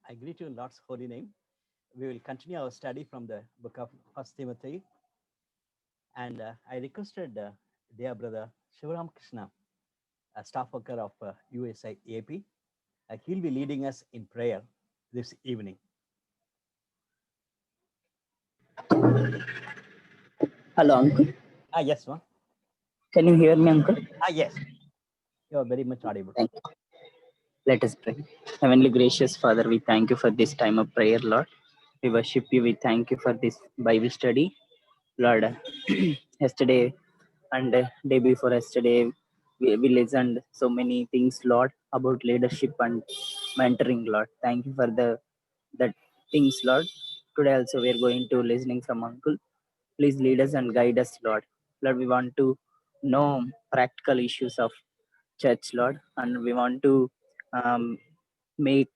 I greet you in Lord's holy name. We will continue our study from the book of First Timothy. And I requested dear brother Shivaram Krishna, a staff worker of USI AP. He'll be leading us in prayer this evening. Hello, Uncle. Yes, ma'am. Can you hear me, Uncle? Yes. You are very much audible. Thank you. Let us pray. Heavenly gracious Father, we thank you for this time of prayer, Lord. We worship you. We thank you for this Bible study, Lord. Yesterday and day before yesterday, we listened so many things, Lord, about leadership and mentoring, Lord. Thank you for the things, Lord. Today also we are going to listening from Uncle. Please lead us and guide us, Lord. Lord, we want to know practical issues of church, Lord, and we want to um, make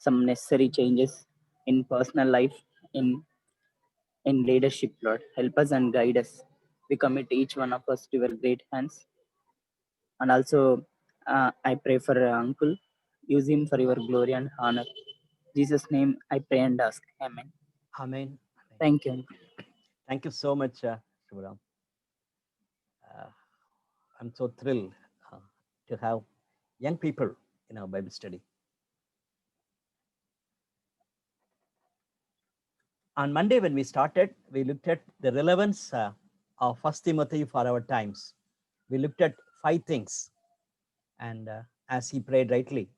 some necessary changes in personal life, in leadership, Lord. Help us and guide us. We commit each one of us to your great hands. And also, I pray for Uncle. Use him for your glory and honor. In Jesus' name, I pray and ask. Amen. Amen. Thank you, Uncle. Thank you so much, Shivaram. I'm so thrilled to have young people in our Bible study. On Monday, when we started, we looked at the relevance of First Timothy for our times. We looked at 5 things. And as he prayed rightly,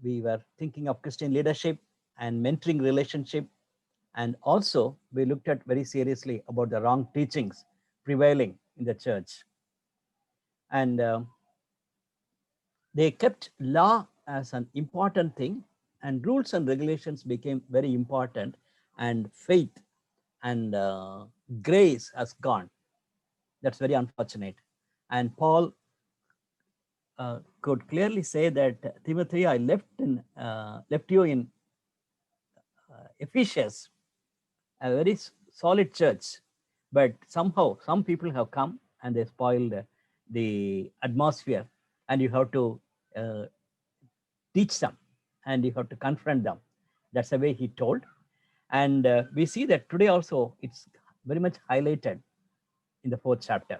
we were thinking of Christian leadership and mentoring relationship. And also, we looked at very seriously about the wrong teachings prevailing in the church. And they kept law as an important thing, and rules and regulations became very important, and faith and grace has gone. That's very unfortunate. And Paul could clearly say that, Timothy, I left you in Ephesus, a very solid church, but somehow some people have come and they spoiled the atmosphere, and you have to teach them and you have to confront them. That's the way he told. And we see that today also it's very much highlighted in the 4th chapter.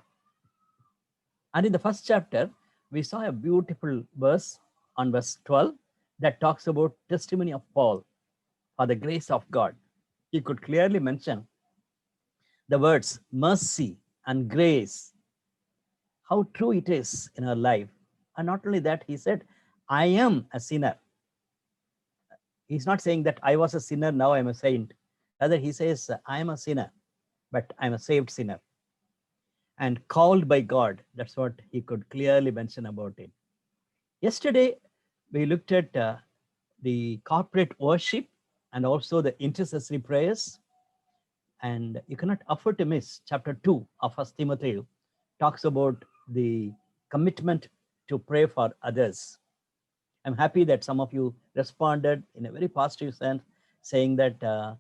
And in the 1st chapter, we saw a beautiful verse on verse 12 that talks about testimony of Paul for the grace of God. He could clearly mention the words mercy and grace, how true it is in our life. And not only that, he said, I am a sinner. He's not saying that I was a sinner, now I'm a saint. Rather, he says, I am a sinner, but I'm a saved sinner and called by God. That's what he could clearly mention about it. Yesterday, we looked at the corporate worship and also the intercessory prayers. And you cannot afford to miss chapter 2 of 1 Timothy. Talks about the commitment to pray for others. I'm happy that some of you responded in a very positive sense, saying that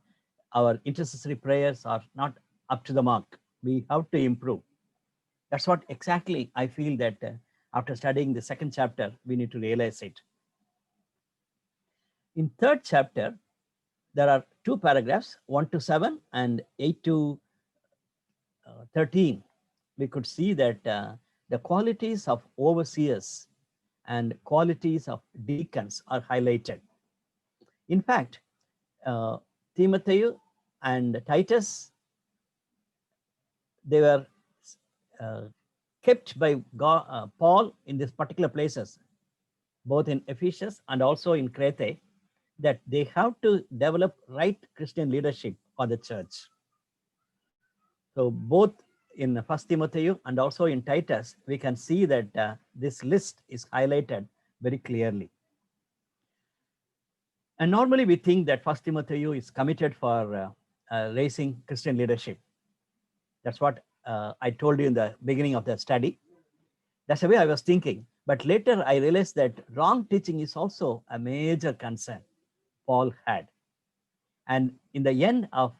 our intercessory prayers are not up to the mark. We have to improve. That's what exactly I feel that after studying the 2nd chapter, we need to realize it. In 3rd chapter, there are 2 paragraphs, 1 to 7 and 8 to 13. We could see that the qualities of overseers and qualities of deacons are highlighted. In fact, Timothy and Titus, they were kept by God, Paul in these particular places, both in Ephesus and also in Crete, that they have to develop right Christian leadership for the church. So both in 1 Timothy and also in Titus, we can see that this list is highlighted very clearly. And normally we think that 1 Timothy is committed for raising Christian leadership. That's what I told you in the beginning of the study. That's the way I was thinking. But later I realized that wrong teaching is also a major concern Paul had. And in the end of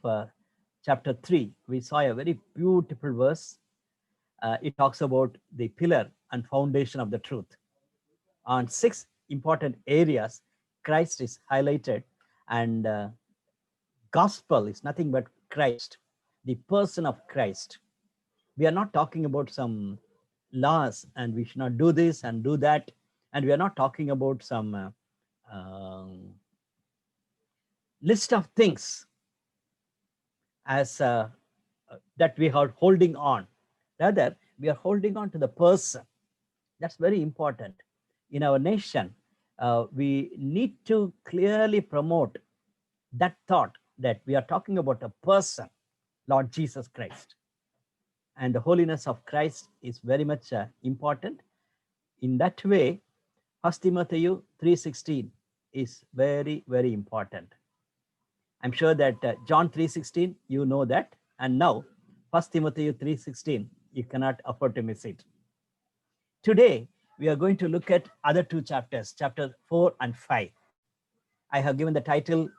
chapter 3, we saw a very beautiful verse. It talks about the pillar and foundation of the truth. On 6 important areas, Christ is highlighted, And gospel is nothing but Christ, the person of Christ. We are not talking about some laws and we should not do this and do that. And we are not talking about some list of things as that we are holding on. Rather, we are holding on to the person. That's very important. In our nation, we need to clearly promote that thought that we are talking about a person, Lord Jesus Christ. And the holiness of Christ is very much important. In that way, 1 Timothy 3:16 is very, very important. I'm sure that John 3:16, you know that. And now, 1 Timothy 3:16, you cannot afford to miss it. Today, we are going to look at other two chapters, chapter 4 and 5. I have given the title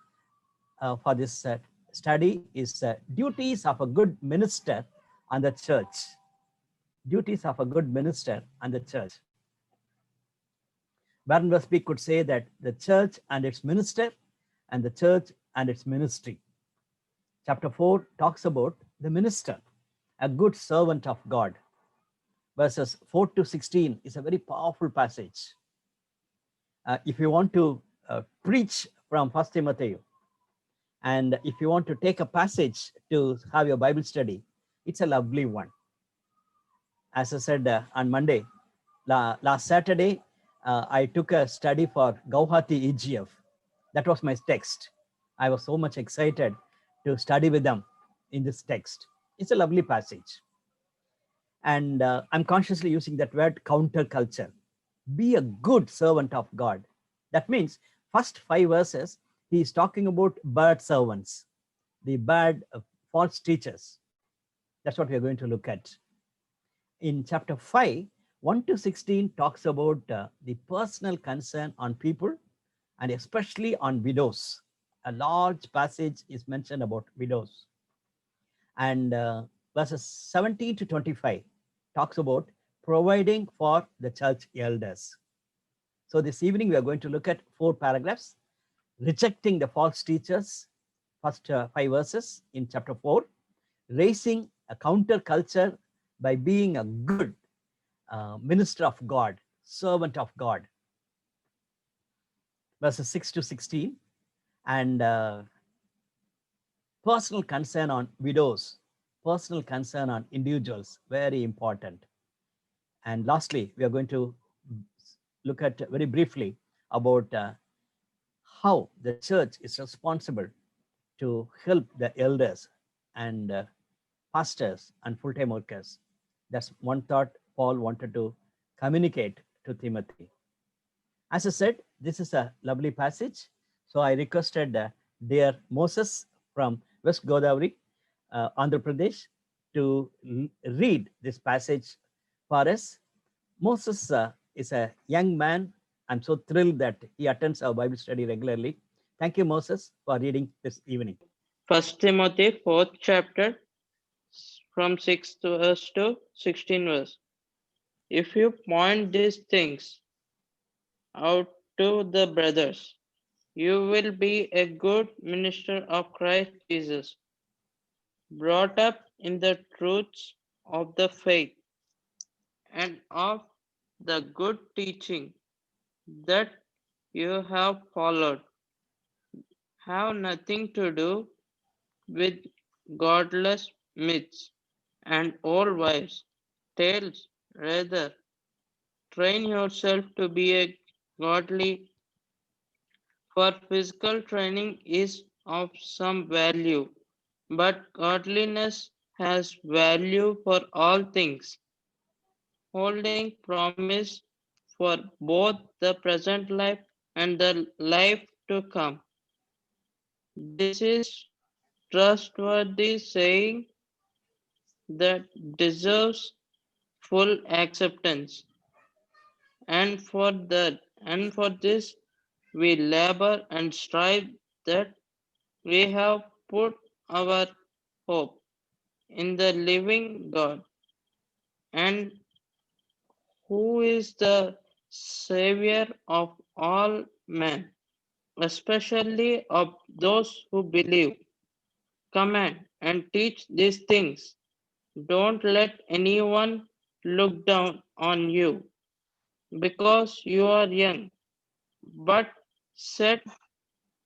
for this study is Duties of a Good Minister and the Church. Duties of a good minister and the church. Barnabas Peake could say that the church and its minister and the church and its ministry. Chapter 4 talks about the minister, a good servant of God. Verses 4 to 16 is a very powerful passage. If you want to preach from 1 Timothy, and if you want to take a passage to have your Bible study, it's a lovely one. As I said on Monday, last Saturday, I took a study for Gauhati EGF. That was my text. I was so much excited to study with them in this text. It's a lovely passage. And I'm consciously using that word counterculture. Be a good servant of God. That means first 5 verses, he is talking about bad servants, the bad false teachers. That's what we are going to look at. In chapter 5, 1 to 16 talks about the personal concern on people and especially on widows. A large passage is mentioned about widows. And verses 17 to 25 talks about providing for the church elders. So this evening we are going to look at 4 paragraphs, rejecting the false teachers, first 5 verses in chapter 4, raising a counterculture by being a good minister of God, servant of God, verses 6 to 16, and personal concern on widows, personal concern on individuals, very important. And lastly, we are going to look at very briefly about how the church is responsible to help the elders and pastors and full-time workers. That's one thought Paul wanted to communicate to Timothy. As I said, this is a lovely passage. So I requested dear Moses from West Godavari, Andhra Pradesh, to read this passage for us. Moses is a young man. I'm so thrilled that he attends our Bible study regularly. Thank you, Moses, for reading this evening. 1 Timothy 4th chapter from 6th verse to 16th verse. If you point these things out to the brothers, you will be a good minister of Christ Jesus, brought up in the truths of the faith and of the good teaching that you have followed. Have nothing to do with godless myths and old wives' tales. Rather, train yourself to be a godly, for physical training is of some value, but godliness has value for all things, holding promise for both the present life and the life to come. This is trustworthy saying that deserves full acceptance, and for this we labor and strive, that we have put our hope in the living God, and who is the Savior of all men, especially of those who believe. Command and teach these things. Don't let anyone look down on you because you are young, but set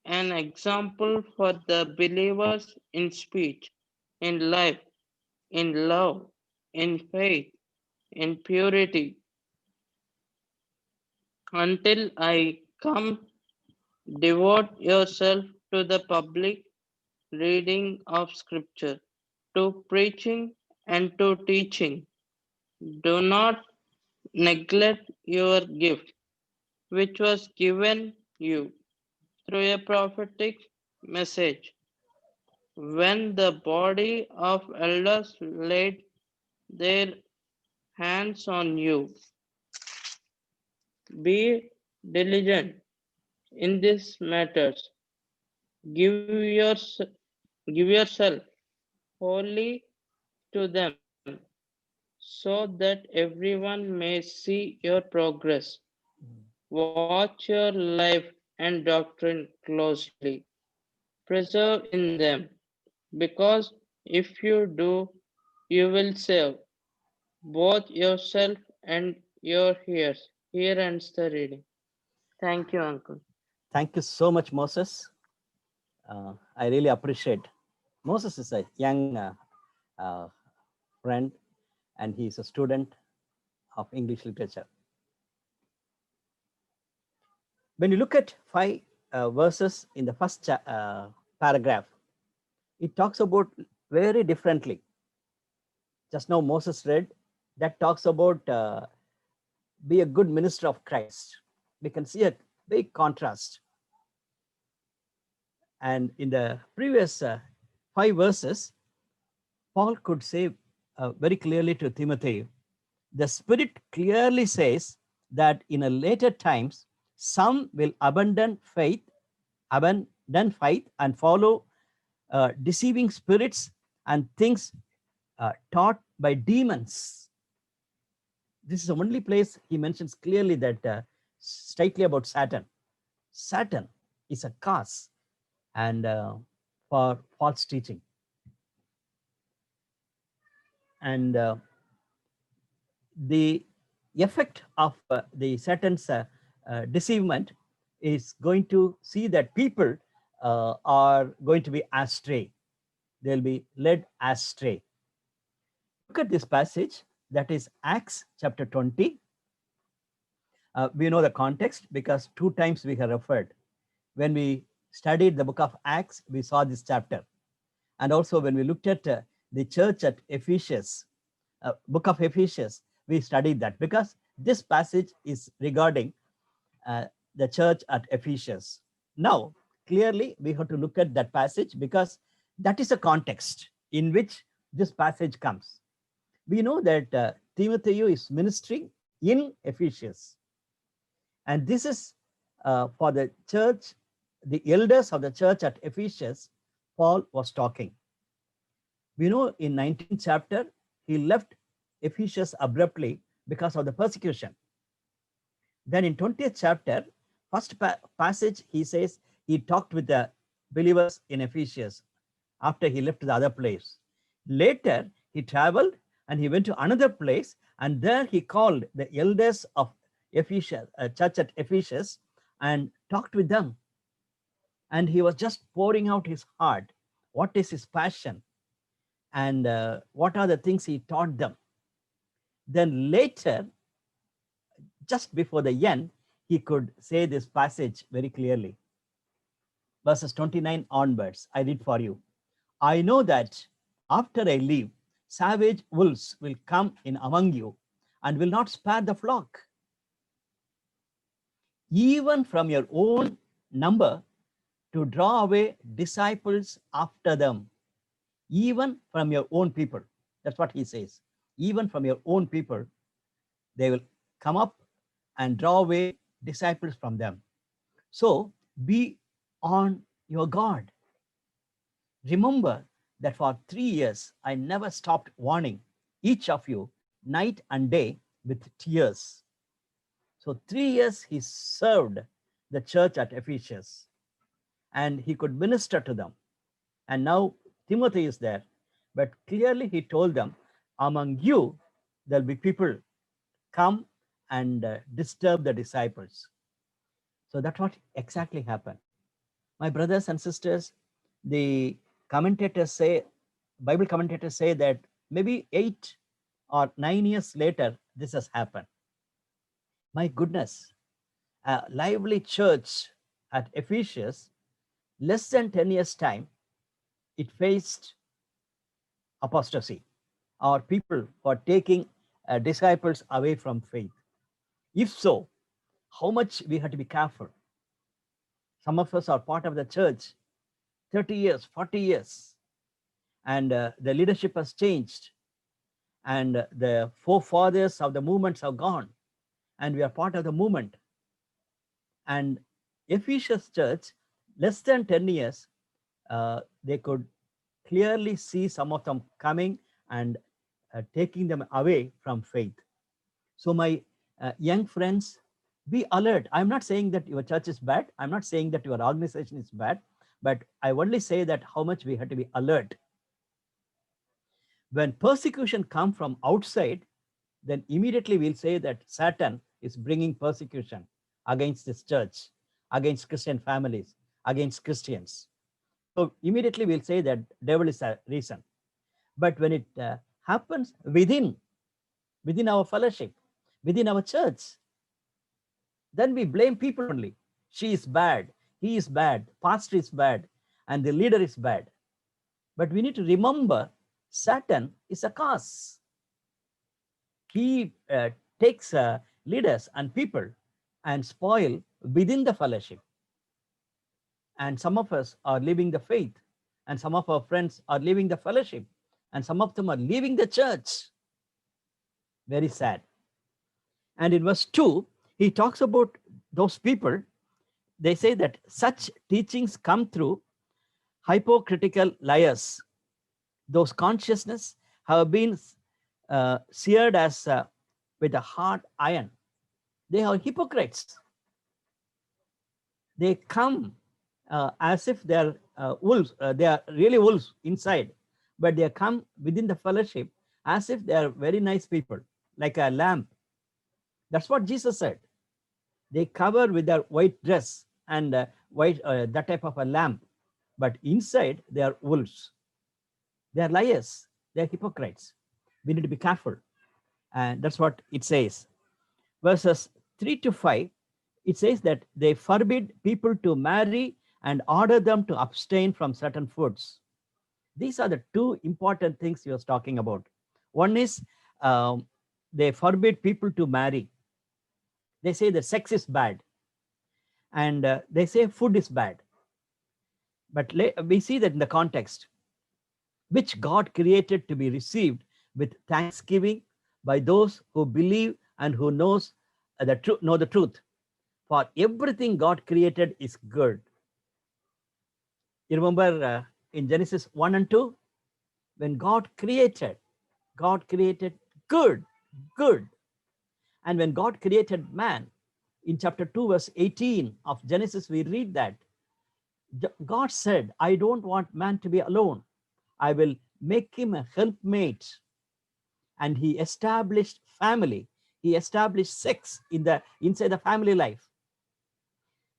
an example for the believers in speech, in life, in love, in faith, in purity. Until I come, devote yourself to the public reading of Scripture, to preaching and to teaching. Do not neglect your gift, which was given you through a prophetic message. When the body of elders laid their hands on you, be diligent in these matters. Give, yours, give yourself wholly to them, so that everyone may see your progress. Watch your life and doctrine closely. Preserve in them, because if you do, you will save both yourself and your hearers. Here ends the reading. Thank you, Uncle. Thank you so much, Moses. I really appreciate. Moses is a young uh, friend, and he's a student of English literature. When you look at 5 verses in the first paragraph, it talks about very differently. Just now Moses read that talks about be a good minister of Christ. We can see a big contrast. And in the previous 5 verses, Paul could say very clearly to Timothy, the Spirit clearly says that in a later times, some will abandon faith and follow deceiving spirits and things taught by demons. This is the only place he mentions clearly that slightly about Satan. Satan is a cause and for false teaching. And the effect of the Satan's deceivement is going to see that people are going to be astray. They'll be led astray. Look at this passage, that is Acts chapter 20. We know the context because 2 times we have referred. When we studied the book of Acts, we saw this chapter. And also when we looked at the church at Ephesus, book of Ephesians, we studied that because this passage is regarding the church at Ephesus. Now, clearly we have to look at that passage because that is a context in which this passage comes. We know that Timothy is ministering in Ephesus. And this is for the church, the elders of the church at Ephesus, Paul was talking. We know in 19th chapter, he left Ephesus abruptly because of the persecution. Then in 20th chapter, first passage, he says he talked with the believers in Ephesus after he left the other place. Later, he traveled and he went to another place, and there he called the elders of Ephesus, church at Ephesus, and talked with them. And he was just pouring out his heart. What is his passion? And what are the things he taught them? Then later, just before the end, he could say this passage very clearly. Verses 29 onwards, I read for you. I know that after I leave, savage wolves will come in among you and will not spare the flock. Even from your own number, to draw away disciples after them. Even from your own people. That's what he says. Even from your own people, they will come up and draw away disciples from them. So be on your guard. Remember that for 3 years, I never stopped warning each of you night and day with tears. So 3 years he served the church at Ephesus. and he could minister to them. And now Timothy is there, but clearly he told them, among you, there'll be people come and disturb the disciples. So that's what exactly happened. My brothers and sisters, the commentators say, Bible commentators say that maybe 8 or 9 years later, this has happened. My goodness, a lively church at Ephesus, less than 10 years' time, it faced apostasy, or people for taking disciples away from faith. If so, how much we have to be careful. Some of us are part of the church 30 years, 40 years, and the leadership has changed, and the forefathers of the movements have gone, and we are part of the movement. And Ephesus church, less than 10 years, they could clearly see some of them coming and taking them away from faith. So my young friends, be alert. I'm not saying that your church is bad. I'm not saying that your organization is bad, but I only say that how much we have to be alert. When persecution comes from outside, then immediately we'll say that Satan is bringing persecution against this church, against Christian families, against Christians. So immediately we'll say that devil is a reason. But when it happens within our fellowship, within our church, then we blame people only. She is bad, he is bad, pastor is bad, and the leader is bad. But we need to remember Satan is a cause. He takes leaders and people and spoil within the fellowship. And some of us are leaving the faith, and some of our friends are leaving the fellowship, and some of them are leaving the church. Very sad. And in verse 2, he talks about those people. They say that such teachings come through hypocritical liars. Those consciousness have been seared as with a hard iron. They are hypocrites. They come as if they are wolves. They are really wolves inside, but they come within the fellowship as if they are very nice people, like a lamb. That's what Jesus said. They cover with their white dress and white that type of a lamb, but inside they are wolves. They are liars. They are hypocrites. We need to be careful, and that's what it says. Verses 3 to 5, it says that they forbid people to marry and order them to abstain from certain foods. These are the two important things he was talking about. One is they forbid people to marry. They say that sex is bad, and they say food is bad. But we see that in the context, which God created to be received with thanksgiving by those who believe and who know the truth. For everything God created is good. You remember in Genesis 1 and 2, when God created good. And when God created man, in chapter 2, verse 18 of Genesis, we read that God said, I don't want man to be alone. I will make him a helpmate. And he established family. He established sex inside the family life.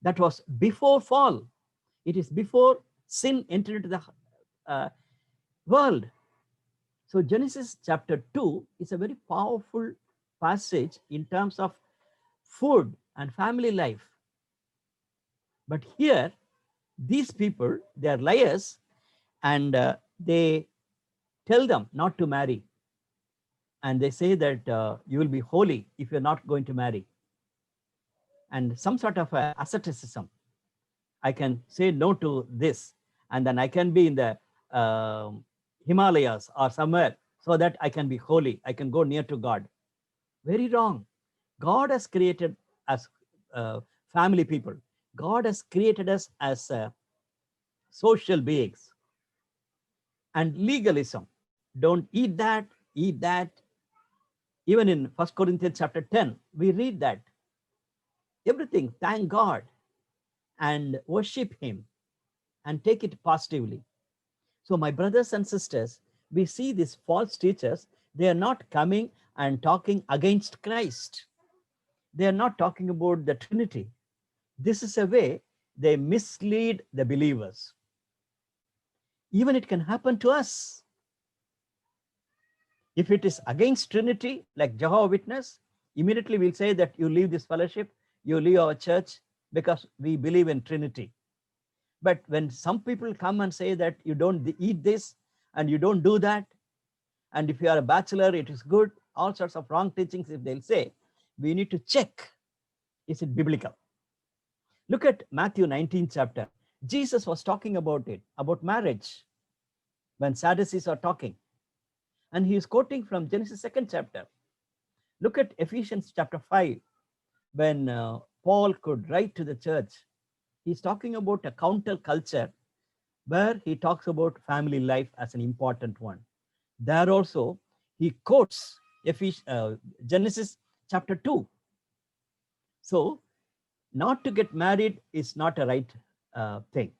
That was before fall. It is before sin entered into the world. So Genesis chapter 2 is a very powerful passage in terms of food and family life. But here, these people, they are liars, and they tell them not to marry. And they say that you will be holy if you're not going to marry. And some sort of asceticism. I can say no to this, and then I can be in the Himalayas or somewhere so that I can be holy. I can go near to God. Very wrong. God has created us family people. God has created us as social beings. And legalism. Don't eat that, eat that. Even in 1 Corinthians chapter 10, we read that everything, thank God and worship him. and take it positively. So my brothers and sisters, we see these false teachers, they are not coming and talking against Christ. They are not talking about the Trinity. This is a way they mislead the believers. Even it can happen to us. If it is against Trinity, like Jehovah's Witness, immediately we'll say that you leave this fellowship, you leave our church because we believe in Trinity. But when some people come and say that you don't eat this and you don't do that, and if you are a bachelor, it is good, all sorts of wrong teachings, if they'll say, we need to check, is it biblical? Look at Matthew 19 chapter. Jesus was talking about it, about marriage, when Sadducees are talking. And he is quoting from Genesis 2nd chapter. Look at Ephesians chapter 5, when Paul could write to the church. He's talking about a counter culture where he talks about family life as an important one. There also, he quotes Genesis chapter 2. So, not to get married is not a right thing,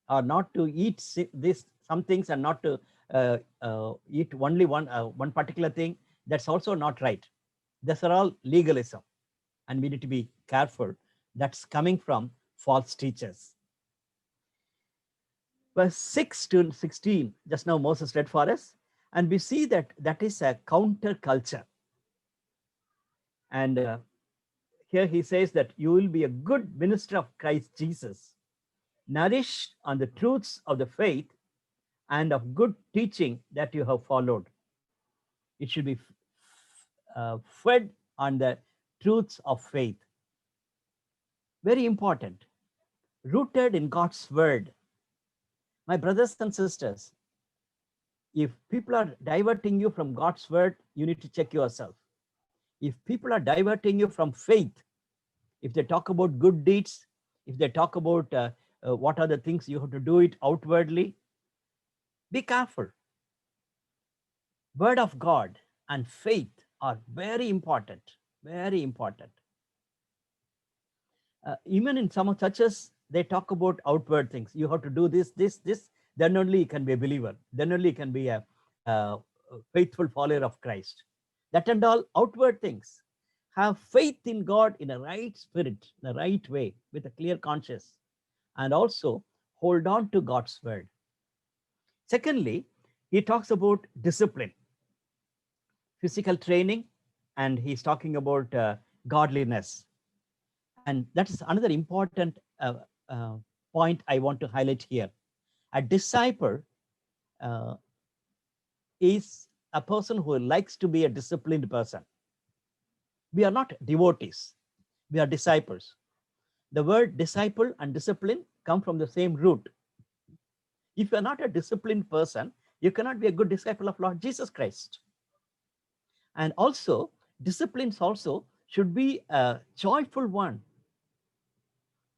or not to eat some things and not to eat only one particular thing. That's also not right. These are all legalism, and we need to be careful. That's coming from false teachers. Verse 6 to 16, just now Moses read for us, and we see that that is a counter culture. And here he says that you will be a good minister of Christ Jesus, nourished on the truths of the faith and of good teaching that you have followed. It should be fed on the truths of faith. Very important. Rooted in God's word. My brothers and sisters, if people are diverting you from God's word, you need to check yourself. If people are diverting you from faith, if they talk about good deeds, if they talk about what are the things you have to do it outwardly, be careful. Word of God and faith are very important, very important. Even in some churches, they talk about outward things. You have to do this, this, this, then only you can be a believer. Then only you can be a faithful follower of Christ. That and all outward things. Have faith in God in a right spirit, in a right way, with a clear conscience, and also hold on to God's word. Secondly, he talks about discipline, physical training, and he's talking about godliness. And that is another important point I want to highlight here. A disciple is a person who likes to be a disciplined person. We are not devotees, we are disciples. The word disciple and discipline come from the same root. If you are not a disciplined person, you cannot be a good disciple of Lord Jesus Christ. And also, disciplines also should be a joyful one.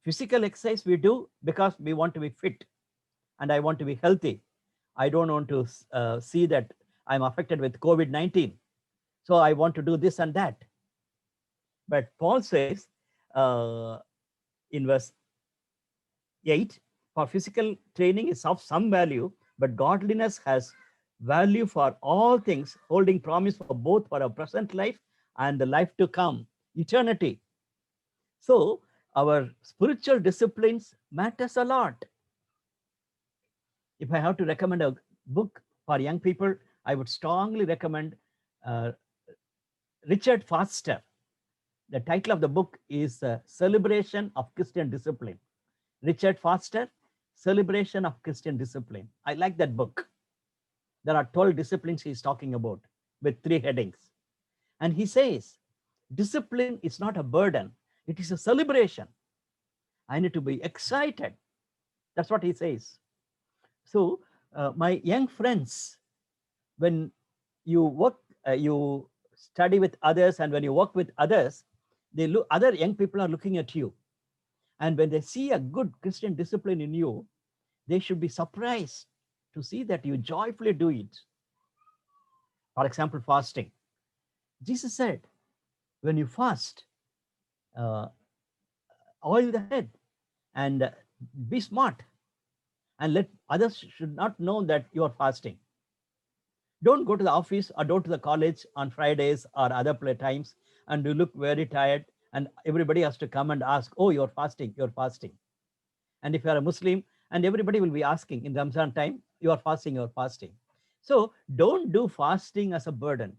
Physical exercise we do because we want to be fit and I want to be healthy. I don't want to see that I'm affected with COVID-19. So I want to do this and that. But Paul says in verse 8, for physical training is of some value, but godliness has value for all things, holding promise for both for our present life and the life to come, eternity. So our spiritual disciplines matters a lot. If I have to recommend a book for young people, I would strongly recommend Richard Foster. The title of the book is Celebration of Christian Discipline. Richard Foster, Celebration of Christian Discipline. I like that book. There are 12 disciplines he's talking about with 3 headings. And he says, discipline is not a burden. It is a celebration. I need to be excited. That's what he says. So my young friends, when you work, you study with others, and when you work with others, they look, other young people are looking at you. And when they see a good Christian discipline in you, they should be surprised to see that you joyfully do it. For example, fasting. Jesus said, when you fast, oil the head and be smart. and let others should not know that you are fasting. Don't go to the office or go to the college on Fridays or other play times and you look very tired and everybody has to come and ask, oh, you're fasting, you're fasting. And if you're a Muslim, and everybody will be asking in Ramzan time, you are fasting, you're fasting. So don't do fasting as a burden.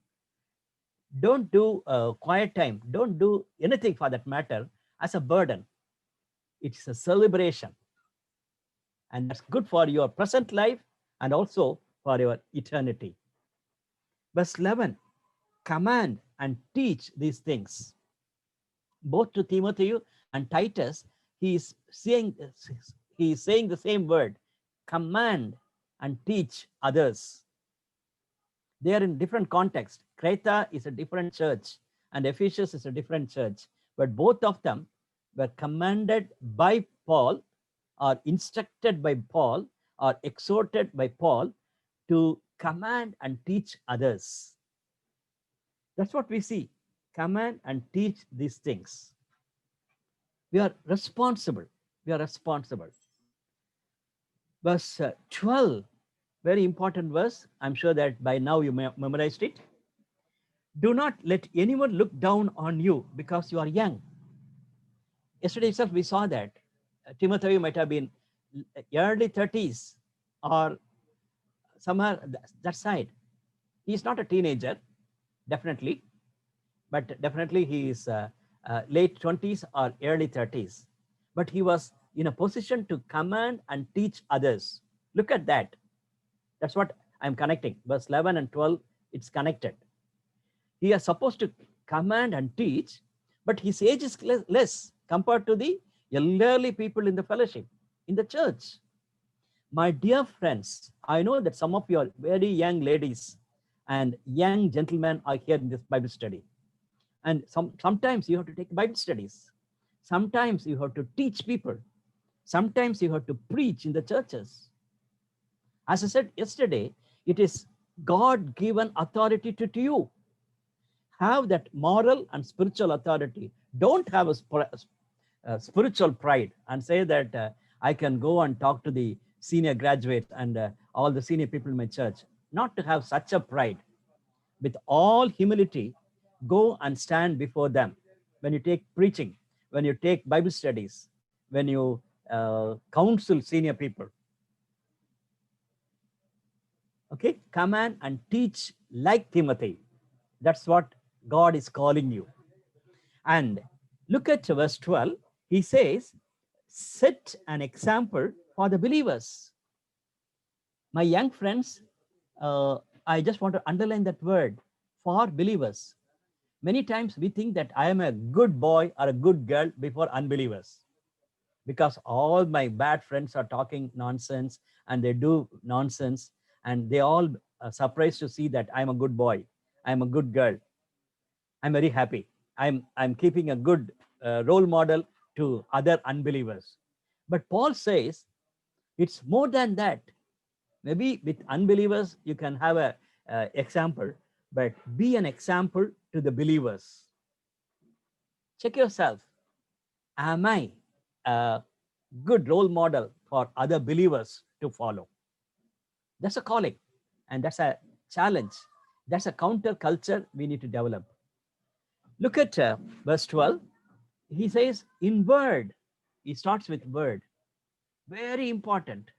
Don't do quiet time. Don't do anything for that matter as a burden. It's a celebration. And that's good for your present life and also for your eternity. Verse 11, command and teach these things. Both to Timothy and Titus, he is saying the same word, command and teach others. They are in different context. Creta is a different church and Ephesus is a different church, but both of them were commanded by Paul or instructed by Paul or exhorted by Paul to command and teach others. That's what we see. Command and teach these things. We are responsible. We are responsible. Verse 12, very important verse. I'm sure that by now you memorized it. Do not let anyone look down on you because you are young. Yesterday itself we saw that Timothy might have been early 30s or somewhere that side. He's not a teenager, definitely, but definitely he is late 20s or early 30s. But he was in a position to command and teach others. Look at that. That's what I'm connecting. Verse 11 and 12, it's connected. He is supposed to command and teach, but his age is less compared to the elderly people in the fellowship, in the church. My dear friends, I know that some of your very young ladies and young gentlemen are here in this Bible study. And sometimes you have to take Bible studies. Sometimes you have to teach people. Sometimes you have to preach in the churches. As I said yesterday, it is God-given authority to you. Have that moral and spiritual authority. Don't have a spiritual pride and say that I can go and talk to the senior graduates and all the senior people in my church. Not to have such a pride. With all humility, go and stand before them. When you take preaching, when you take Bible studies, when you counsel senior people. Okay, command and teach like Timothy. That's what God is calling you. And look at verse 12. He says, set an example for the believers. My young friends, I just want to underline that word, for believers. Many times we think that I am a good boy or a good girl before unbelievers, because all my bad friends are talking nonsense and they do nonsense, and they all are surprised to see that I'm a good boy, I'm a good girl. I'm very happy. I'm keeping a good role model to other unbelievers. But Paul says it's more than that. Maybe with unbelievers you can have a example, but be an example to the believers. Check yourself. Am I a good role model for other believers to follow? That's a calling, and that's a challenge. That's a counter culture we need to develop. Look at verse 12. He says, in word, he starts with word. Very important.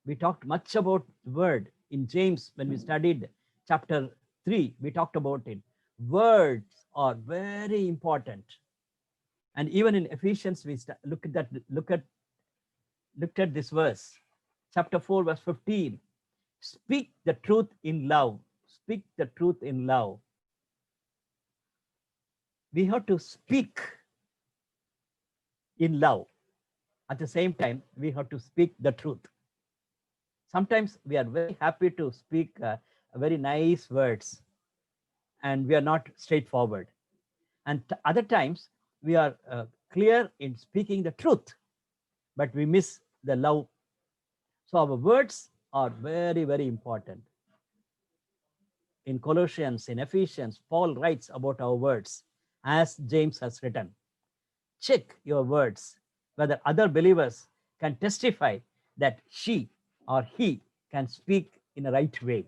We talked much about word in James when we studied chapter 3. We talked about it. Words are very important. And even in Ephesians, we looked at this verse, chapter 4, verse 15. Speak the truth in love. Speak the truth in love. We have to speak in love. At the same time, we have to speak the truth. Sometimes we are very happy to speak very nice words, and we are not straightforward. And other times, we are clear in speaking the truth, but we miss the love. So our words are very, very important. In Colossians, in Ephesians, Paul writes about our words, as James has written. Check your words, whether other believers can testify that she or he can speak in a right way.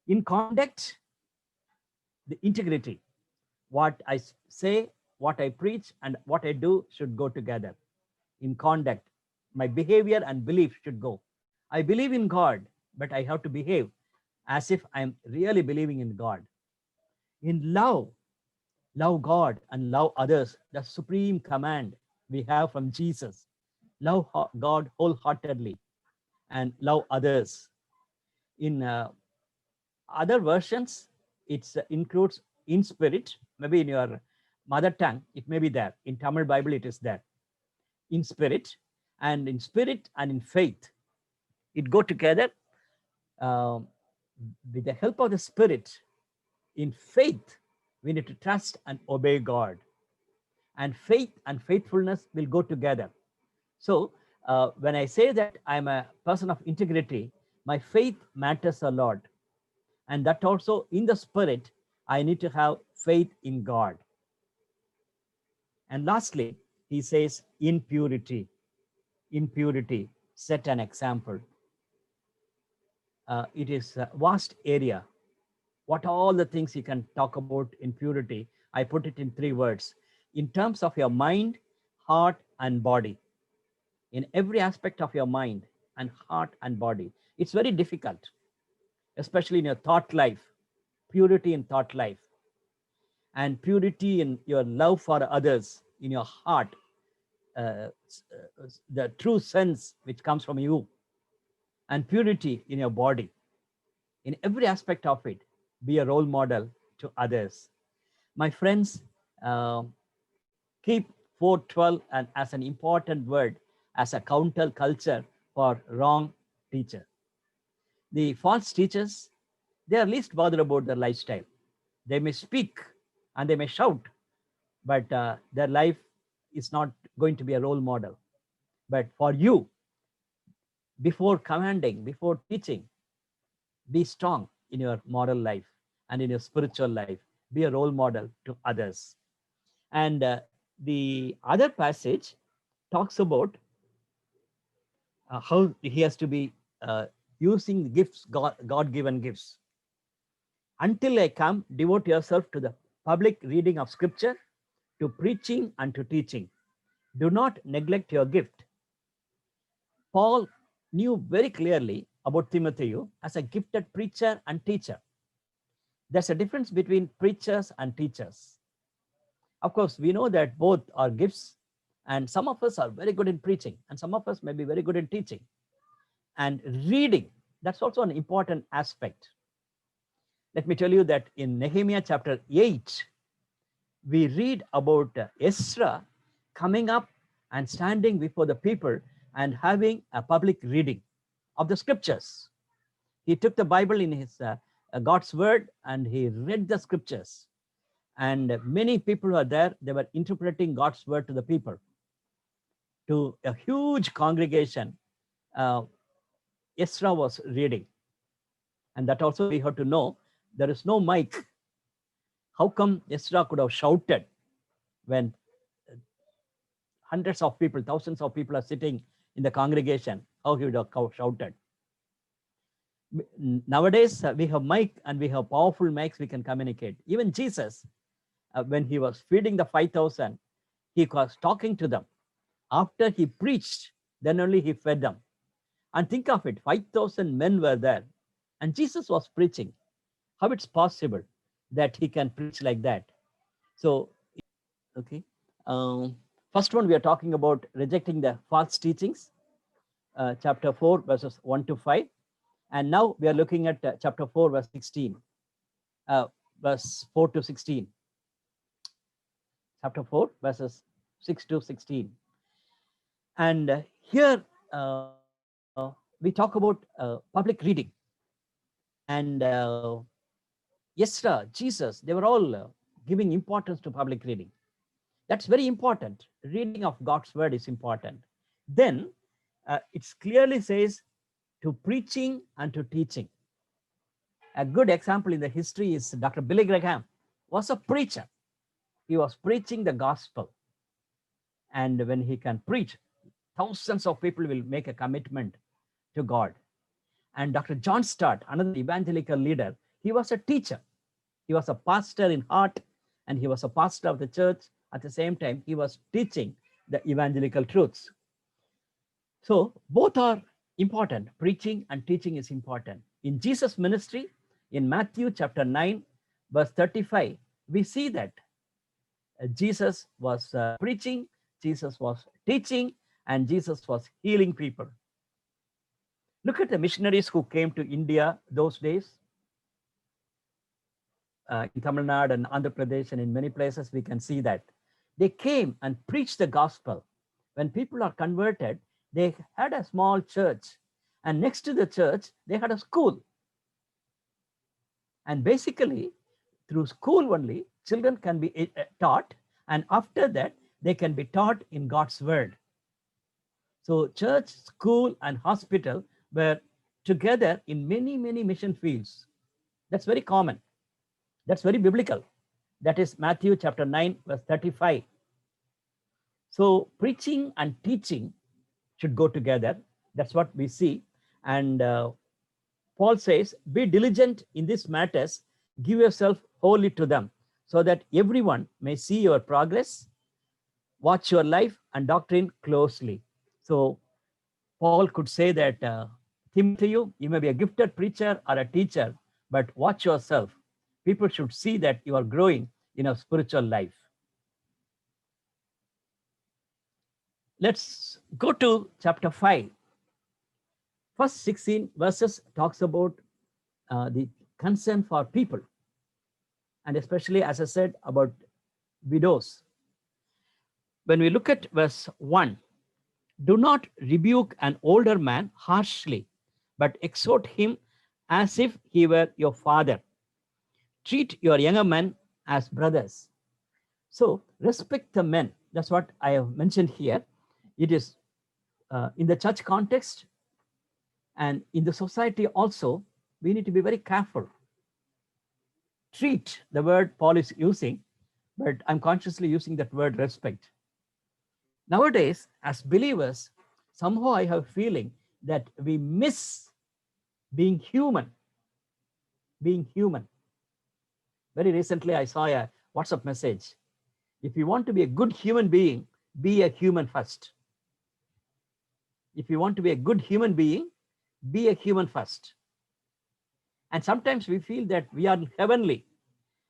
In conduct, the integrity, what I say, what I preach, and what I do should go together. In conduct, my behavior and belief should go. I believe in God, but I have to behave as if I'm really believing in God. In love, love God and love others, the supreme command we have from Jesus. Love God wholeheartedly and love others. In other versions, it includes in spirit, maybe in your mother tongue, it may be there. In Tamil Bible, it is there. In spirit and in faith, it go together. With the help of the Spirit, in faith, we need to trust and obey God. And faith and faithfulness will go together. So when I say that I'm a person of integrity, my faith matters a lot. And that also in the Spirit, I need to have faith in God. And lastly, he says, in purity, set an example. It is a vast area. What all the things you can talk about in purity, I put it in 3 words. In terms of your mind, heart, and body. In every aspect of your mind and heart and body. It's very difficult, especially in your thought life, purity in thought life, and purity in your love for others, in your heart, the true sense which comes from you, and purity in your body. In every aspect of it, be a role model to others. My friends, keep 412 and as an important word, as a counter culture for wrong teacher. The false teachers, they are least bothered about their lifestyle. They may speak and they may shout, but their life is not going to be a role model. But for you, before commanding, before teaching, be strong in your moral life and in your spiritual life. Be a role model to others. And the other passage talks about how he has to be using gifts, God-given gifts. Until I come, devote yourself to the public reading of scripture, to preaching and to teaching. Do not neglect your gift. Paul knew very clearly about Timothy as a gifted preacher and teacher. There's a difference between preachers and teachers. Of course, we know that both are gifts, and some of us are very good in preaching, and some of us may be very good in teaching. And reading, that's also an important aspect. Let me tell you that in Nehemiah chapter 8, we read about Ezra coming up and standing before the people and having a public reading of the scriptures. He took the Bible in his God's word and he read the scriptures. And many people were there. They were interpreting God's word to the people. To a huge congregation, Ezra was reading. And that also we have to know, there is no mic. How come Ezra could have shouted when hundreds of people, thousands of people are sitting in the congregation? How he would have shouted? Nowadays, we have mic and we have powerful mics, we can communicate. Even Jesus, when he was feeding the 5,000, he was talking to them. After he preached, then only he fed them. And think of it, 5,000 men were there and Jesus was preaching. How it's possible that he can preach like that? So, okay. First one, we are talking about rejecting the false teachings, chapter 4, verses 1 to 5. And now we are looking at chapter 4, verse 16, verse 4 to 16. Chapter 4, verses 6 to 16. And here we talk about public reading. And Ezra, Jesus, they were all giving importance to public reading. That's very important. Reading of God's word is important. Then it clearly says to preaching and to teaching. A good example in the history is Dr. Billy Graham was a preacher. He was preaching the gospel. And when he can preach thousands of people will make a commitment to God. And Dr. John Stott, another evangelical leader, he was a teacher. He was a pastor in heart, and he was a pastor of the church. At the same time, he was teaching the evangelical truths. So both are important. Preaching and teaching is important. In Jesus' ministry, in Matthew chapter 9, verse 35, we see that Jesus was preaching, Jesus was teaching, and Jesus was healing people. Look at the missionaries who came to India those days. In Tamil Nadu and Andhra Pradesh and in many places, we can see that. They came and preached the gospel. When people are converted, they had a small church. And next to the church, they had a school. And basically, through school only, children can be taught. And after that, they can be taught in God's word. So church, school, and hospital were together in many, many mission fields. That's very common. That's very biblical. That is Matthew chapter 9, verse 35. So preaching and teaching should go together. That's what we see. And Paul says, be diligent in these matters, give yourself wholly to them, so that everyone may see your progress, watch your life and doctrine closely. So Paul could say that, Timothy, you may be a gifted preacher or a teacher, but watch yourself. People should see that you are growing in a spiritual life. Let's go to chapter 5. First 16 verses talks about the concern for people, and especially, as I said, about widows. When we look at verse 1, do not rebuke an older man harshly, but exhort him as if he were your father. Treat your younger men as brothers. So respect the men. That's what I have mentioned here. It is in the church context and in the society also, we need to be very careful. Treat, the word Paul is using, but I'm consciously using that word respect. Nowadays, as believers, somehow I have a feeling that we miss being human. Being human. Very recently, I saw a WhatsApp message. If you want to be a good human being, be a human first. If you want to be a good human being, be a human first. And sometimes we feel that we are heavenly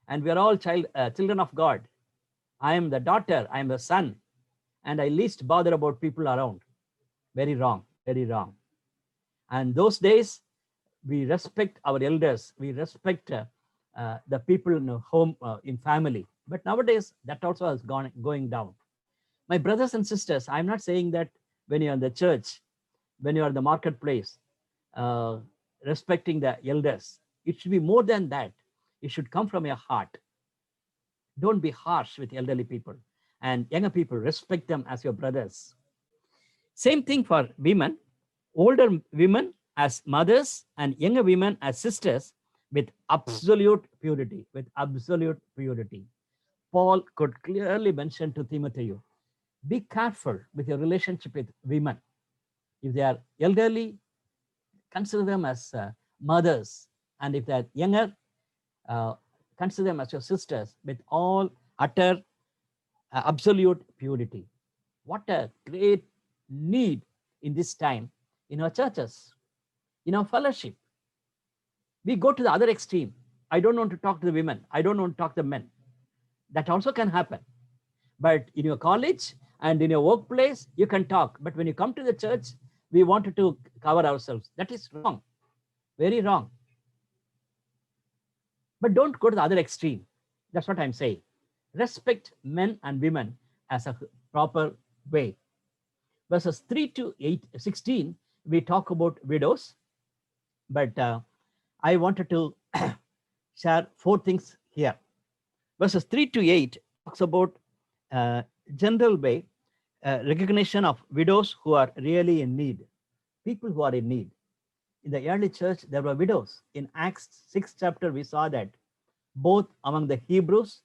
and we are all children of God. I am the daughter, I am the son, and I least bother about people around. Very wrong, very wrong. And those days, we respect our elders, we respect the people in home, in family. But nowadays, that also has going down. My brothers and sisters, I'm not saying that when you're in the church, when you're in the marketplace, respecting the elders. It should be more than that. It should come from your heart. Don't be harsh with elderly people. And younger people, respect them as your brothers. Same thing for women. Older women as mothers and younger women as sisters with absolute purity. With absolute purity. Paul could clearly mention to Timothy, be careful with your relationship with women. If they are elderly, consider them as mothers, and if they're younger, consider them as your sisters with all utter absolute purity. What a great need in this time in our churches, in our fellowship. We go to the other extreme. I don't want to talk to the women. I don't want to talk to the men. That also can happen. But in your college and in your workplace, you can talk. But when you come to the church, we wanted to cover ourselves. That is wrong. Very wrong. But don't go to the other extreme. That's what I'm saying. Respect men and women as a proper way. Verses 3 to 16, we talk about widows. But I wanted to share 4 things here. Verses 3 to 8 talks about general way, recognition of widows who are really in need. People who are in need. In the early church, there were widows. In Acts 6 chapter, we saw that both among the Hebrews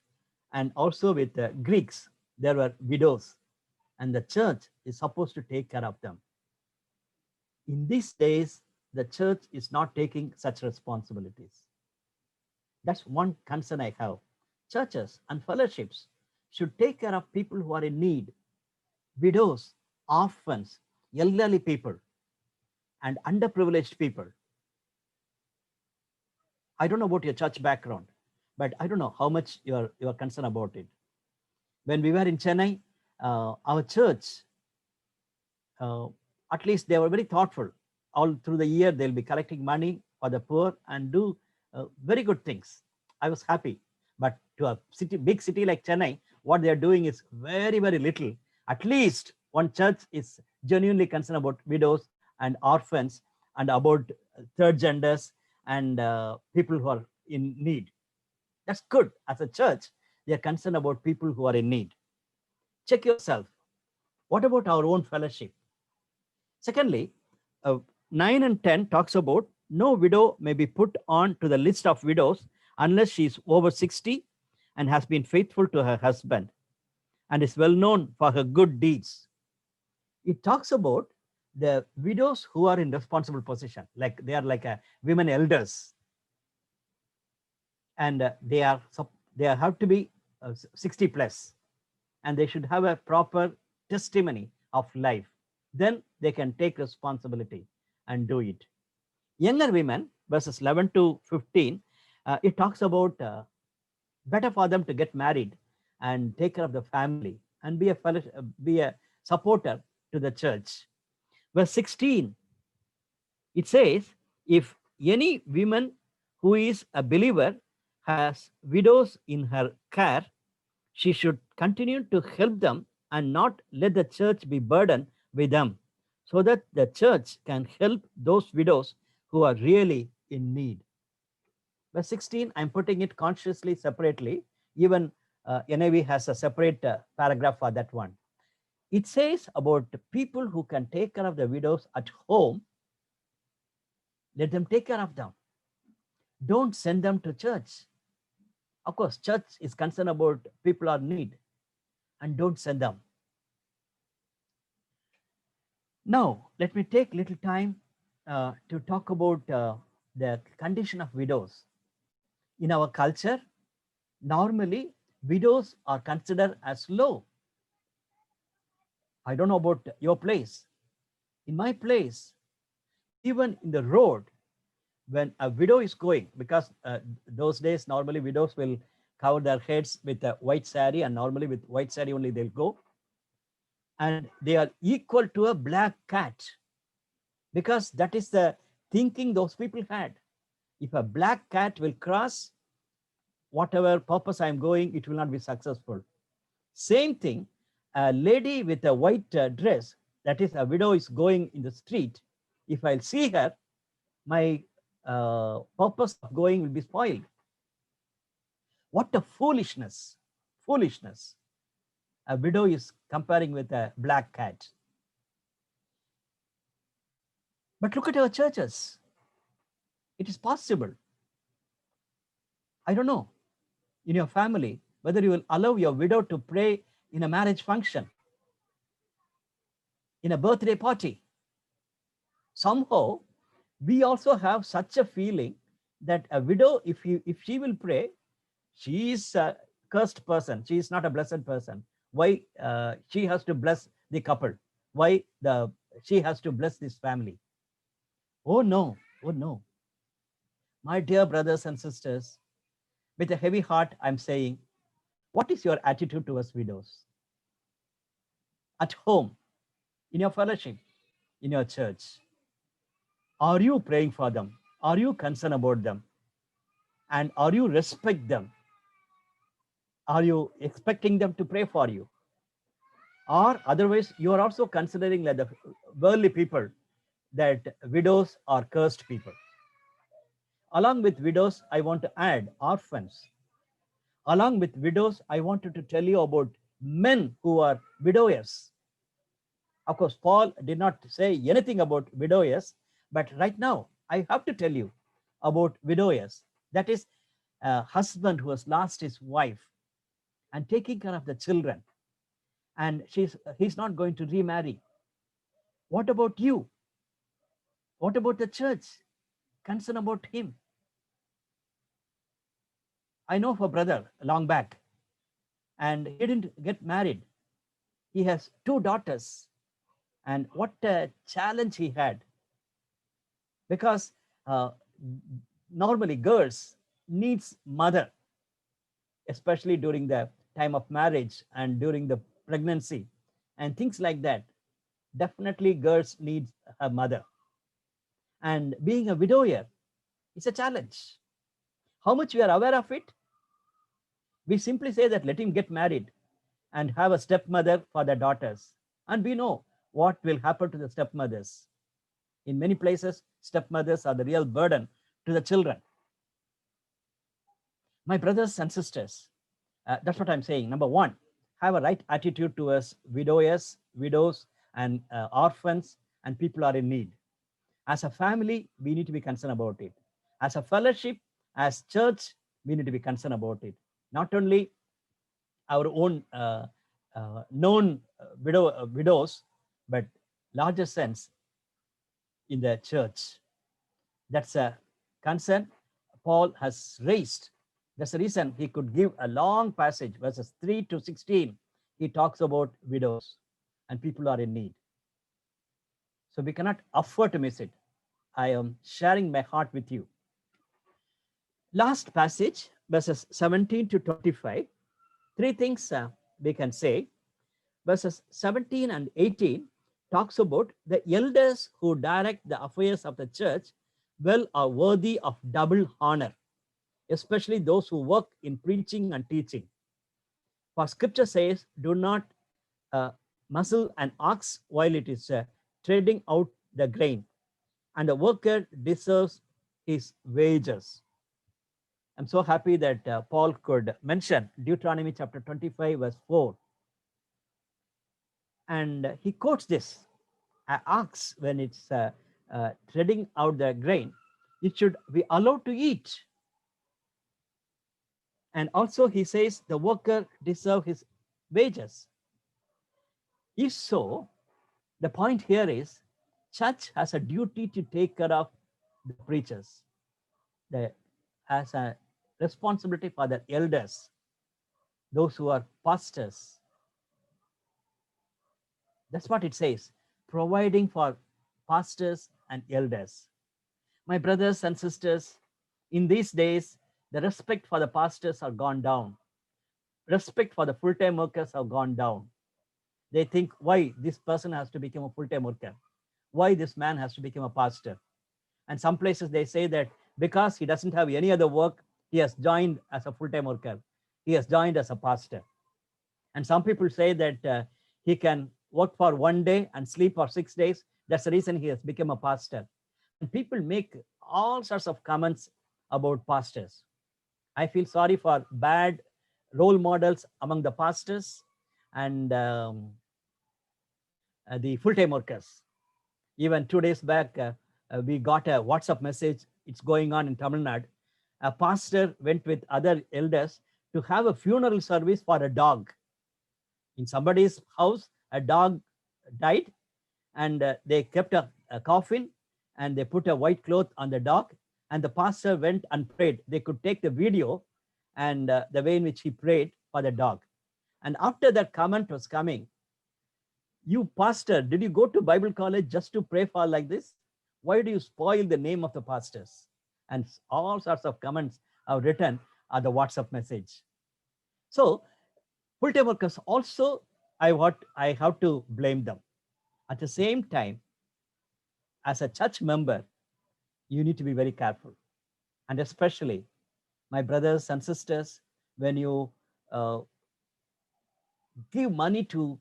and also with the Greeks, there were widows. and the church is supposed to take care of them. In these days, the church is not taking such responsibilities. That's one concern I have. Churches and fellowships should take care of people who are in need, widows, orphans, elderly people, and underprivileged people. I don't know about your church background, but I don't know how much you're concerned about it. When we were in Chennai, our church, at least they were very thoughtful. All through the year, they'll be collecting money for the poor and do very good things. I was happy. But to a city, big city like Chennai, what they are doing is very, very little. At least one church is genuinely concerned about widows and orphans and about third genders and people who are in need. That's good. As a church, they are concerned about people who are in need. Check yourself. What about our own fellowship? Secondly, 9 and 10 talks about no widow may be put on to the list of widows unless she is over 60 and has been faithful to her husband and is well known for her good deeds. It talks about the widows who are in responsible position, like they are like women elders, and they have to be 60 plus, and they should have a proper testimony of life. Then they can take responsibility and do it. Younger women, verses 11 to 15, it talks about better for them to get married and take care of the family and be a supporter to the church. Verse 16, it says, if any woman who is a believer has widows in her care, she should continue to help them and not let the church be burdened with them, so that the church can help those widows who are really in need. Verse 16, I'm putting it consciously separately. Even NIV has a separate paragraph for that one. It says about people who can take care of the widows at home. Let them take care of them. Don't send them to church. Of course, church is concerned about people are in need, and don't send them. Now, let me take little time to talk about the condition of widows. In our culture, normally widows are considered as low. I don't know about your place. In my place, even in the road, when a widow is going, because those days normally widows will cover their heads with a white sari, and normally with white sari only they'll go, and they are equal to a black cat, because that is the thinking those people had. If a black cat will cross, whatever purpose I'm going, it will not be successful. Same thing, a lady with a white dress, that is a widow, is going in the street. If I'll see her, my purpose of going will be spoiled. What a foolishness, foolishness. A widow is comparing with a black cat. But look at our churches. It is possible. I don't know, in your family, whether you will allow your widow to pray in a marriage function, in a birthday party. Somehow, we also have such a feeling that a widow, if she will pray, she is a cursed person. She is not a blessed person. Why she has to bless the couple? Why she has to bless this family? Oh no, oh no. My dear brothers and sisters, with a heavy heart, I'm saying, what is your attitude towards widows? At home, in your fellowship, in your church, are you praying for them? Are you concerned about them? And are you respect them? Are you expecting them to pray for you? Or otherwise, you are also considering like the worldly people that widows are cursed people. Along with widows, I want to add orphans. Along with widows, I wanted to tell you about men who are widowers. Of course, Paul did not say anything about widowers, but right now I have to tell you about widowers. That is a husband who has lost his wife and taking care of the children. and he's not going to remarry. What about you? What about the church? Concern about him. I know of a brother long back, and he didn't get married. He has 2 daughters, and what a challenge he had, because normally girls needs mother, especially during the time of marriage and during the pregnancy and things like that. Definitely girls need a mother, and being a widower is a challenge. How much we are aware of it? We simply say that let him get married and have a stepmother for their daughters, and we know what will happen to the stepmothers. In many places, stepmothers are the real burden to the children. My brothers and sisters, that's what I'm saying. Number one, have a right attitude towards widowers, widows, and orphans, and people are in need. As a family, we need to be concerned about it. As a fellowship, as church, we need to be concerned about it. Not only our own known widows, but larger sense in the church. That's a concern Paul has raised. That's the reason he could give a long passage, verses 3 to 16. He talks about widows and people are in need. So we cannot afford to miss it. I am sharing my heart with you. Last passage, verses 17 to 25. 3 things we can say. Verses 17 and 18 talks about the elders who direct the affairs of the church well are worthy of double honor, especially those who work in preaching and teaching. For scripture says, do not muzzle an ox while it is treading out the grain, and the worker deserves his wages. I'm so happy that Paul could mention Deuteronomy chapter 25, verse 4. And he quotes this, an ox, when it's treading out the grain, it should be allowed to eat. And also he says the worker deserves his wages. If so, the point here is church has a duty to take care of the preachers, has a responsibility for the elders, those who are pastors. That's what it says, providing for pastors and elders. My brothers and sisters, in these days, the respect for the pastors have gone down. Respect for the full-time workers have gone down. They think, why this person has to become a full-time worker? Why this man has to become a pastor? And some places they say that because he doesn't have any other work, he has joined as a full-time worker. He has joined as a pastor. And some people say that he can work for 1 day and sleep for 6 days. That's the reason he has become a pastor. And people make all sorts of comments about pastors. I feel sorry for bad role models among the pastors and the full-time workers. Even 2 days back, we got a WhatsApp message. It's going on in Tamil Nadu. A pastor went with other elders to have a funeral service for a dog. In somebody's house, a dog died, and they kept a coffin and they put a white cloth on the dog, and the pastor went and prayed. They could take the video and the way in which he prayed for the dog. And after that comment was coming, you pastor, did you go to Bible college just to pray for like this? Why do you spoil the name of the pastors? And all sorts of comments are written on the WhatsApp message. So full-time workers also, I have to blame them. At the same time, as a church member, you need to be very careful. And especially, my brothers and sisters, when you give money to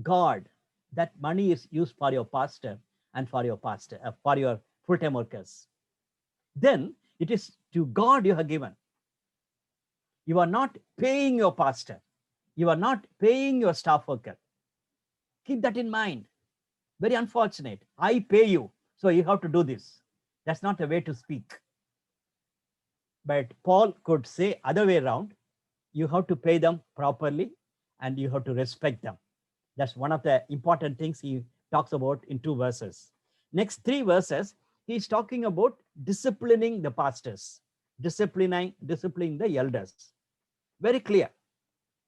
God, that money is used for your pastor and for your full-time workers. Then it is to God you have given. You are not paying your pastor. You are not paying your staff worker. Keep that in mind. Very unfortunate. I pay you, so you have to do this. That's not a way to speak. But Paul could say other way around. You have to pay them properly and you have to respect them. That's one of the important things he talks about in 2 verses. Next 3 verses, he's talking about disciplining the pastors, disciplining the elders. Very clear.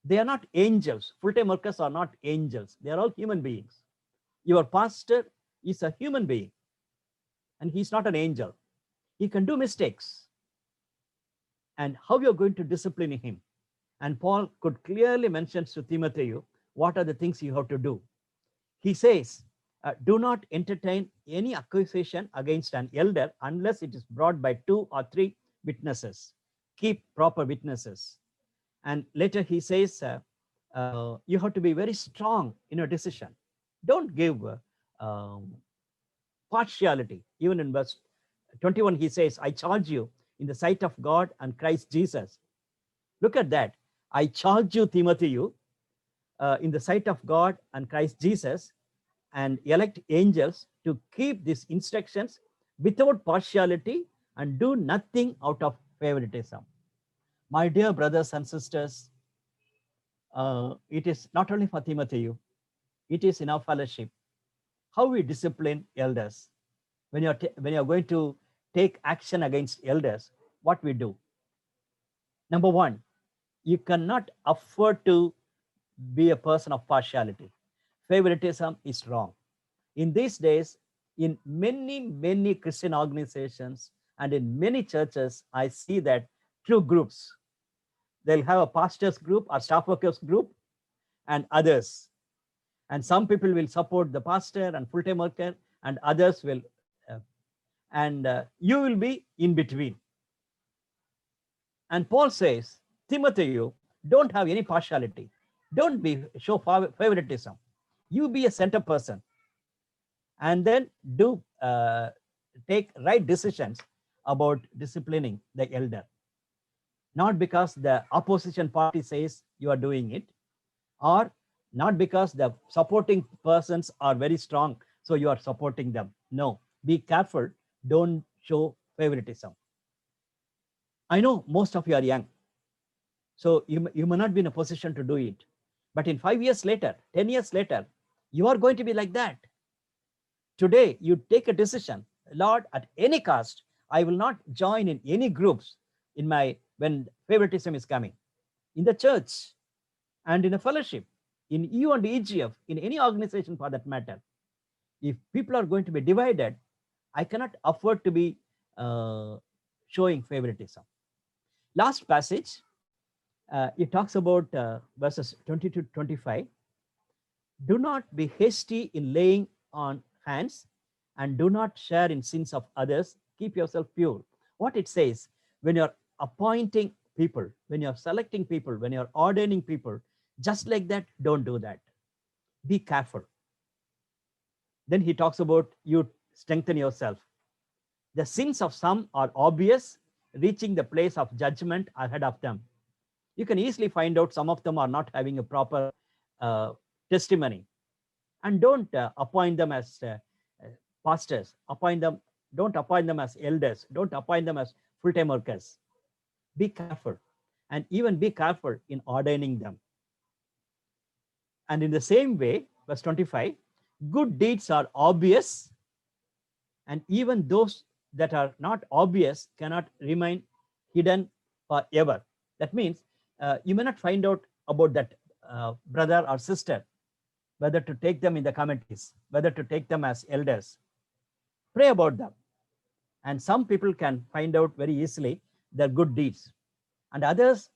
They are not angels. Full-time workers are not angels. They are all human beings. Your pastor is a human being, and he's not an angel. He can do mistakes. And how you're going to discipline him? And Paul could clearly mention to Timothy what are the things you have to do. He says, do not entertain any accusation against an elder unless it is brought by 2 or 3 witnesses. Keep proper witnesses. And later he says, you have to be very strong in your decision. Don't give partiality. Even in verse 21, he says, I charge you in the sight of God and Christ Jesus. Look at that. I charge you, Timothy, in the sight of God and Christ Jesus, and elect angels to keep these instructions without partiality and do nothing out of favoritism. My dear brothers and sisters, it is not only for Timothy, it is in our fellowship. How we discipline elders. When you're going to take action against elders, what we do? Number one, you cannot afford to be a person of partiality. Favoritism is wrong. In these days, in many Christian organizations and in many churches, I see that 2 groups. They'll have a pastor's group or staff workers group and others. And some people will support the pastor and full-time worker, and others will, you will be in between. And Paul says, Timothy, don't have any partiality. Don't show favoritism. You be a center person, and then do take right decisions about disciplining the elder. Not because the opposition party says you are doing it, or not because the supporting persons are very strong, so you are supporting them. No, be careful. Don't show favoritism. I know most of you are young, so you may not be in a position to do it. But in 5 years later, 10 years later, you are going to be like that. Today, you take a decision, Lord, at any cost, I will not join in any groups when favoritism is coming. In the church and in a fellowship, in EU and EGF, in any organization for that matter, if people are going to be divided, I cannot afford to be showing favoritism. Last passage, it talks about verses 20 to 25. Do not be hasty in laying on hands, and do not share in sins of others. Keep yourself pure. What it says, when you're appointing people, when you're selecting people, when you're ordaining people, just like that, don't do that. Be careful. Then he talks about you strengthen yourself. The sins of some are obvious, reaching the place of judgment ahead of them. You can easily find out some of them are not having a proper testimony. And don't appoint them as pastors. Don't appoint them as elders. Don't appoint them as full-time workers. Be careful. And even be careful in ordaining them. And in the same way, verse 25, good deeds are obvious, and even those that are not obvious cannot remain hidden forever. That means you may not find out about that brother or sister, whether to take them in the committees, whether to take them as elders. Pray about them. And some people can find out very easily their good deeds. And others,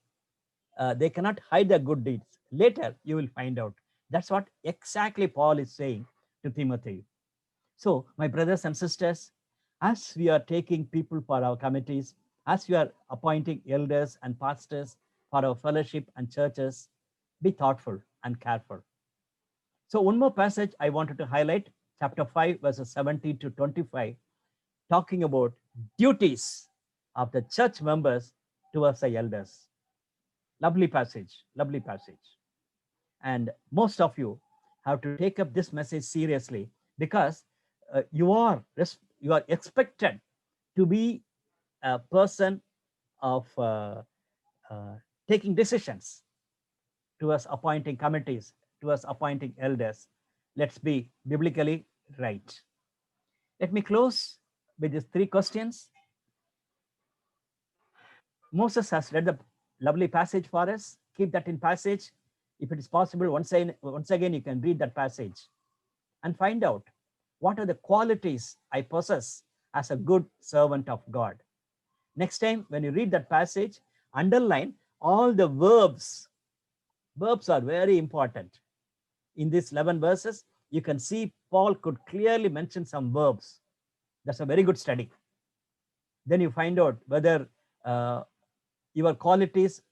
they cannot hide their good deeds. Later, you will find out. That's what exactly Paul is saying to Timothy. So, my brothers and sisters, as we are taking people for our committees, as we are appointing elders and pastors for our fellowship and churches, be thoughtful and careful. So one more passage I wanted to highlight, chapter 5, verses 17 to 25, talking about duties of the church members towards the elders. Lovely passage, lovely passage. And most of you have to take up this message seriously, because you are expected to be a person of taking decisions towards appointing committees, towards appointing elders. Let's be biblically right. Let me close with these 3 questions. Moses has read the lovely passage for us. Keep that in passage. If it is possible, once again, you can read that passage and find out what are the qualities I possess as a good servant of God. Next time, when you read that passage, underline all the verbs. Verbs are very important. In these 11 verses, you can see Paul could clearly mention some verbs. That's a very good study. Then you find out whether your qualities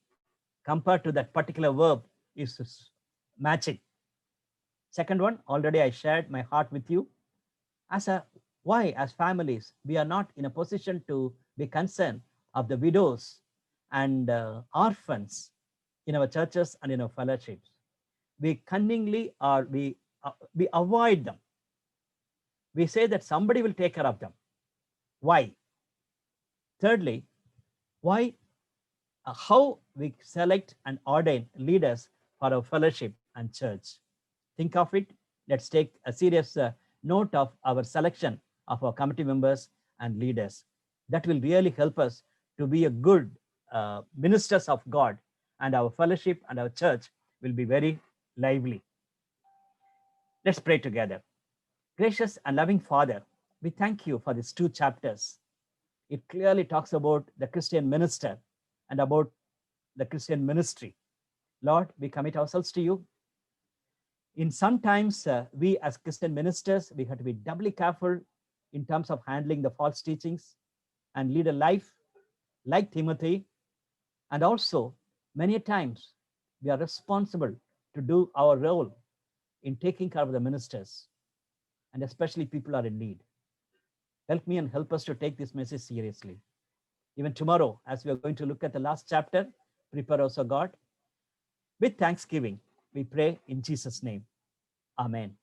compared to that particular verb is matching. Second one, already I shared my heart with you. Why, as families, we are not in a position to be concerned of the widows and orphans in our churches and in our fellowships. We cunningly we avoid them. We say that somebody will take care of them. Why? Thirdly, why? How we select and ordain leaders for our fellowship and church. Think of it. Let's take a serious note of our selection of our committee members and leaders. That will really help us to be a good ministers of God, and our fellowship and our church will be very lively. Let's pray together. Gracious and loving Father, we thank you for these 2 chapters. It clearly talks about the Christian minister and about the Christian ministry. Lord, we commit ourselves to you. In sometimes we as Christian ministers, we have to be doubly careful in terms of handling the false teachings and lead a life like Timothy. And also, many times we are responsible to do our role in taking care of the ministers, and especially people are in need. Help me and help us to take this message seriously. Even tomorrow, as we are going to look at the last chapter, prepare us, O God. With thanksgiving, we pray in Jesus' name. Amen.